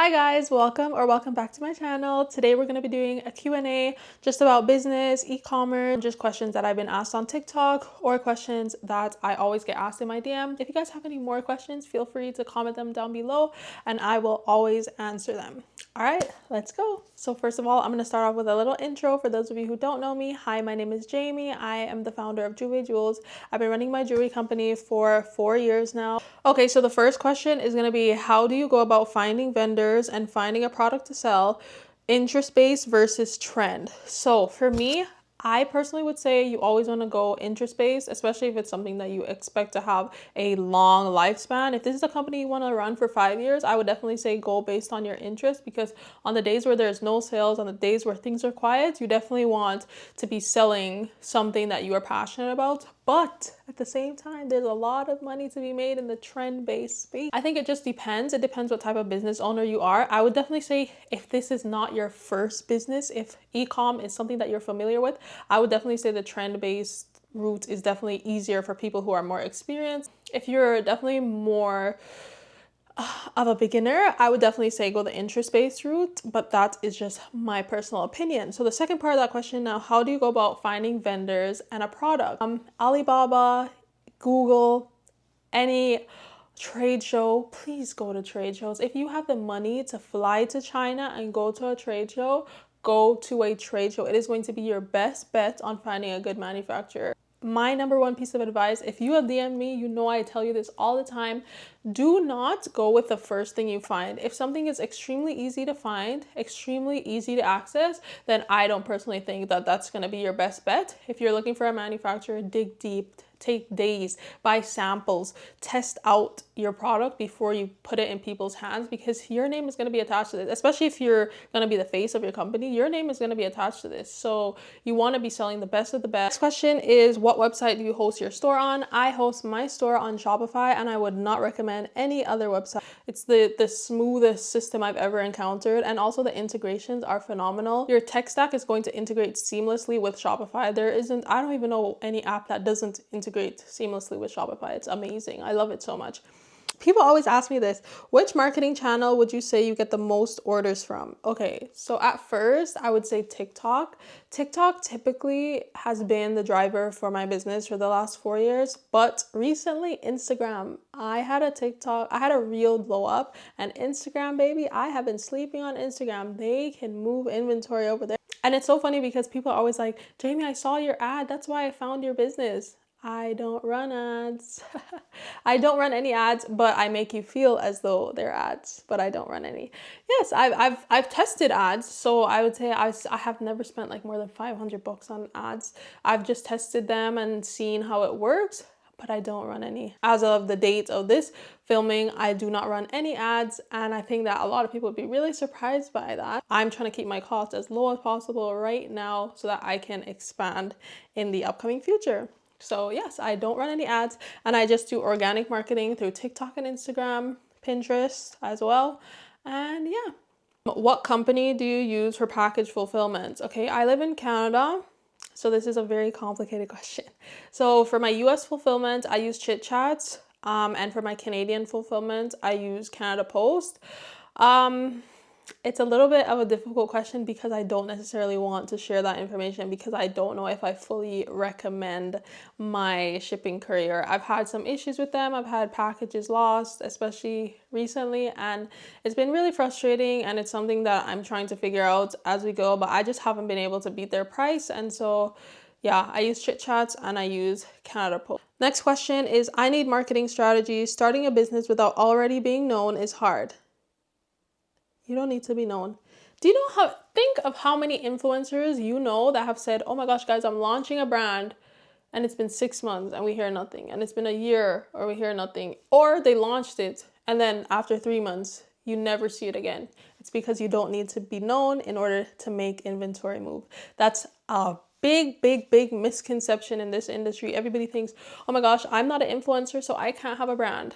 Hi guys, welcome back to my channel. Today we're going to be doing a Q&A just about business, e-commerce, just questions that I've been asked on TikTok or questions that I always get asked in my DM. If you guys have any more questions, feel free to comment them down below and I will always answer them. All right, let's go. So first of all, I'm going to start off with a little intro for those of you who don't know me. Hi, my name is Jamie. I am the founder of Juvae Jewels. I've been running my jewelry company for 4 years now. Okay, so the first question is going to be, how do you go about finding vendors and finding a product to sell, interest-based versus trend? So for me, I personally would say you always want to go interest-based, especially if it's something that you expect to have a long lifespan. If this is a company you want to run for 5 years, I would definitely say go based on your interest, because on the days where there's no sales, on the days where things are quiet, you definitely want to be selling something that you are passionate about. But at the same time, there's a lot of money to be made in the trend-based space. I think it just depends. It depends what type of business owner you are. I would definitely say if this is not your first business, if e-com is something that you're familiar with, I would definitely say the trend-based route is definitely easier for people who are more experienced. If you're definitely more of a beginner, I would definitely say go the interest-based route, but that is just my personal opinion. So the second part of that question now, how do you go about finding vendors and a product? Alibaba, Google, any trade show, please go to trade shows. If you have the money to fly to China and go to a trade show, go to a trade show. It is going to be your best bet on finding a good manufacturer. My number one piece of advice, if you have DM'd me, you know I tell you this all the time, do not go with the first thing you find. If something is extremely easy to find, extremely easy to access, then I don't personally think that that's going to be your best bet. If you're looking for a manufacturer, dig deep, take days, buy samples, test out your product before you put it in people's hands, because your name is going to be attached to this. Especially if you're going to be the face of your company, your name is going to be attached to this. So you want to be selling the best of the best. Next question is, what website do you host your store on? I host my store on Shopify, and I would not recommend any other website. It's the smoothest system I've ever encountered, and also the integrations are phenomenal. Your tech stack is going to integrate seamlessly with Shopify. I don't even know any app that doesn't integrate seamlessly with Shopify. It's amazing. I love it so much. People always ask me this, which marketing channel would you say you get the most orders from? Okay, so at first I would say TikTok. TikTok typically has been the driver for my business for the last 4 years, but recently Instagram. I had a reel blow up, and Instagram, baby, I have been sleeping on Instagram. They can move inventory over there. And it's so funny because people are always like, Jamie, I saw your ad. That's why I found your business. I don't run ads. I don't run any ads, but I make you feel as though they're ads, but I don't run any. Yes, I've tested ads, so I would say I have never spent like more than $500 on ads. I've just tested them and seen how it works, but I don't run any. As of the date of this filming, I do not run any ads, and I think that a lot of people would be really surprised by that. I'm trying to keep my costs as low as possible right now so that I can expand in the upcoming future. So yes, I don't run any ads, and I just do organic marketing through TikTok and Instagram, Pinterest as well. And yeah. What company do you use for package fulfillment? Okay, I live in Canada, so this is a very complicated question. So for my US fulfillment, I use Chit Chats, and for my Canadian fulfillment, I use Canada Post. It's a little bit of a difficult question because I don't necessarily want to share that information, because I don't know if I fully recommend my shipping courier. I've had some issues with them. I've had packages lost, especially recently, and it's been really frustrating, and it's something that I'm trying to figure out as we go, but I just haven't been able to beat their price. And so yeah, I use Chit Chats and I use Canada Post. Next question is, I need marketing strategies. Starting a business without already being known is hard. You don't need to be known. Think of how many influencers you know that have said, oh my gosh, guys, I'm launching a brand, and it's been 6 months and we hear nothing, and it's been a year or we hear nothing, or they launched it and then after 3 months, you never see it again. It's because you don't need to be known in order to make inventory move. That's a big misconception in this industry. Everybody thinks, oh my gosh, I'm not an influencer, so I can't have a brand.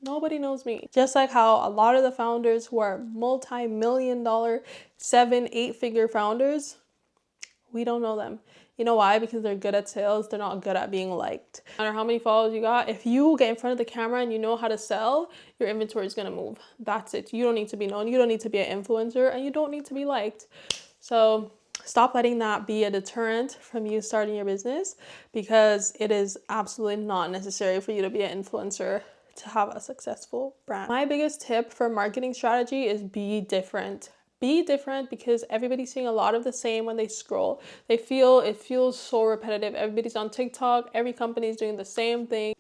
Nobody knows me. Just like how a lot of the founders who are multi-million dollar, 7-8 figure founders, we don't know them. You know why? Because they're good at sales. They're not good at being liked. No matter how many followers you got, if you get in front of the camera and you know how to sell, your inventory is going to move. That's it. You don't need to be known. You don't need to be an influencer, and you don't need to be liked. So stop letting that be a deterrent from you starting your business, because it is absolutely not necessary for you to be an influencer to have a successful brand. My biggest tip for marketing strategy is be different. Be different, because everybody's seeing a lot of the same when they scroll. It feels so repetitive. Everybody's on TikTok. Every company is doing the same thing.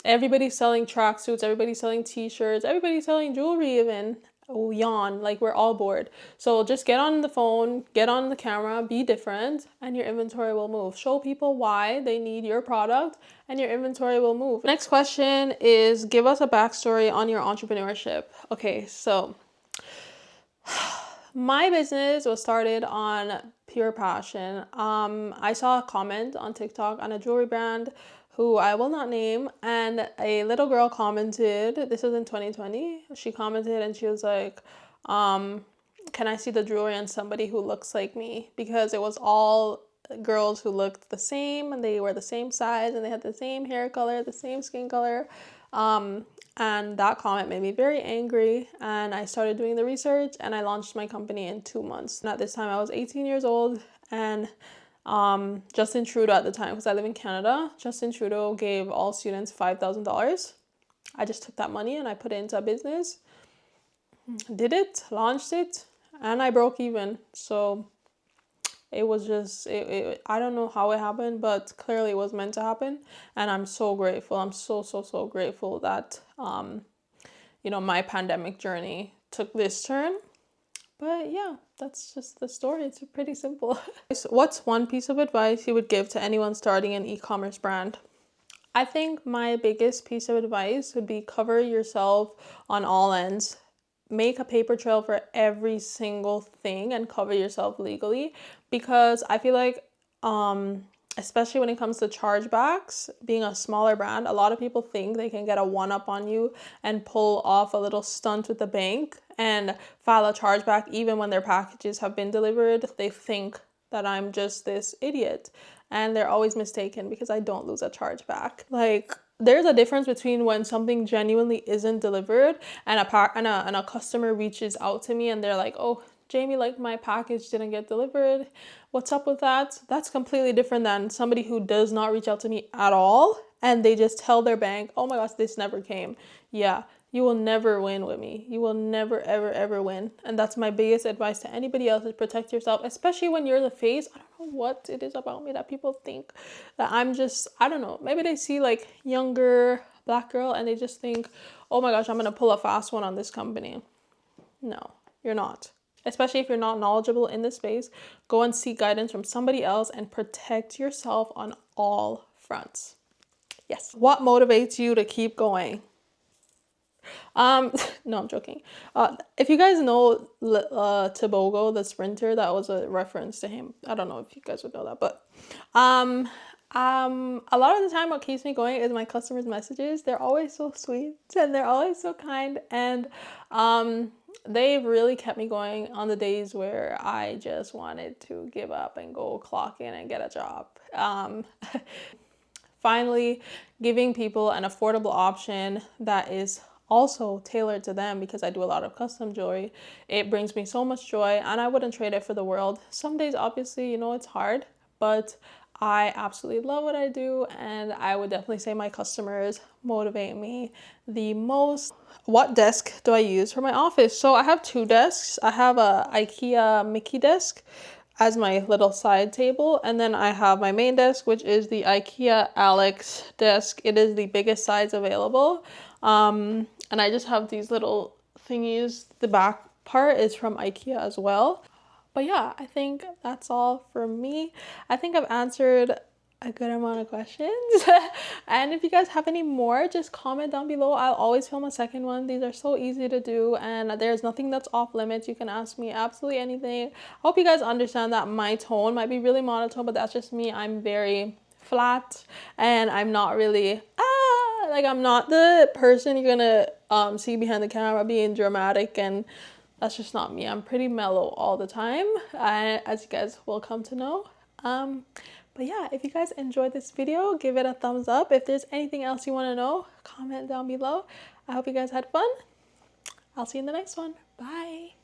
Everybody's selling tracksuits. Everybody's selling t-shirts. Everybody's selling jewelry even. Oh, yawn, like we're all bored. So just get on the phone, get on the camera, be different, and your inventory will move. Show people why they need your product, and your inventory will move. Next question is, give us a backstory on your entrepreneurship. Okay, so my business was started on pure passion. I saw a comment on TikTok on a jewelry brand who I will not name, and a little girl commented, this was in 2020, she commented and she was like, can I see the jewelry on somebody who looks like me? Because it was all girls who looked the same, and they were the same size, and they had the same hair color, the same skin color. And that comment made me very angry, and I started doing the research, and I launched my company in 2 months. And at this time I was 18 years old, and Justin Trudeau at the time, because I live in Canada, Justin Trudeau gave all students $5,000. I just took that money and I put it into a business, did it, launched it, and I broke even. So it was just, I don't know how it happened, but clearly it was meant to happen. And I'm so grateful. I'm so grateful that, you know, my pandemic journey took this turn. But yeah, that's just the story. It's pretty simple. So what's one piece of advice you would give to anyone starting an e-commerce brand? I think my biggest piece of advice would be cover yourself on all ends. Make a paper trail for every single thing and cover yourself legally, because I feel like especially when it comes to chargebacks, being a smaller brand, a lot of people think they can get a one-up on you and pull off a little stunt with the bank and file a chargeback even when their packages have been delivered. They think that I'm just this idiot, and they're always mistaken, because I don't lose a chargeback. Like, there's a difference between when something genuinely isn't delivered and a customer reaches out to me and they're like, oh, Jamie, like my package didn't get delivered. What's up with that? That's completely different than somebody who does not reach out to me at all and they just tell their bank, oh my gosh, this never came. Yeah, you will never win with me. You will never, ever win. And that's my biggest advice to anybody else, is protect yourself, especially when you're the face. I don't know what it is about me that people think that I'm just, I don't know. Maybe they see like younger Black girl and they just think, oh my gosh, I'm going to pull a fast one on this company. No, you're not. Especially if you're not knowledgeable in this space, go and seek guidance from somebody else and protect yourself on all fronts. Yes. What motivates you to keep going? No, I'm joking. If you guys know Tobogo, the sprinter, that was a reference to him. I don't know if you guys would know that, but a lot of the time what keeps me going is my customers' messages. They're always so sweet and they're always so kind, and they've really kept me going on the days where I just wanted to give up and go clock in and get a job. Finally, giving people an affordable option that is also tailored to them, because I do a lot of custom jewelry. It brings me so much joy, and I wouldn't trade it for the world. Some days, obviously, you know, it's hard, but I absolutely love what I do, and I would definitely say my customers motivate me the most. What desk do I use for my office? So I have two desks. I have a IKEA Mickey desk as my little side table, and then I have my main desk, which is the IKEA Alex desk. It is the biggest size available, and I just have these little thingies. The back part is from IKEA as well. But yeah, I think that's all for me. I think I've answered a good amount of questions. And if you guys have any more, just comment down below. I'll always film a second one. These are so easy to do, and there's nothing that's off limits. You can ask me absolutely anything. I hope you guys understand that my tone might be really monotone, but that's just me. I'm very flat, and I'm not really like, I'm not the person you're gonna see behind the camera being dramatic, and that's just not me. I'm pretty mellow all the time, as you guys will come to know. But yeah, if you guys enjoyed this video, give it a thumbs up. If there's anything else you want to know, comment down below. I hope you guys had fun. I'll see you in the next one. Bye.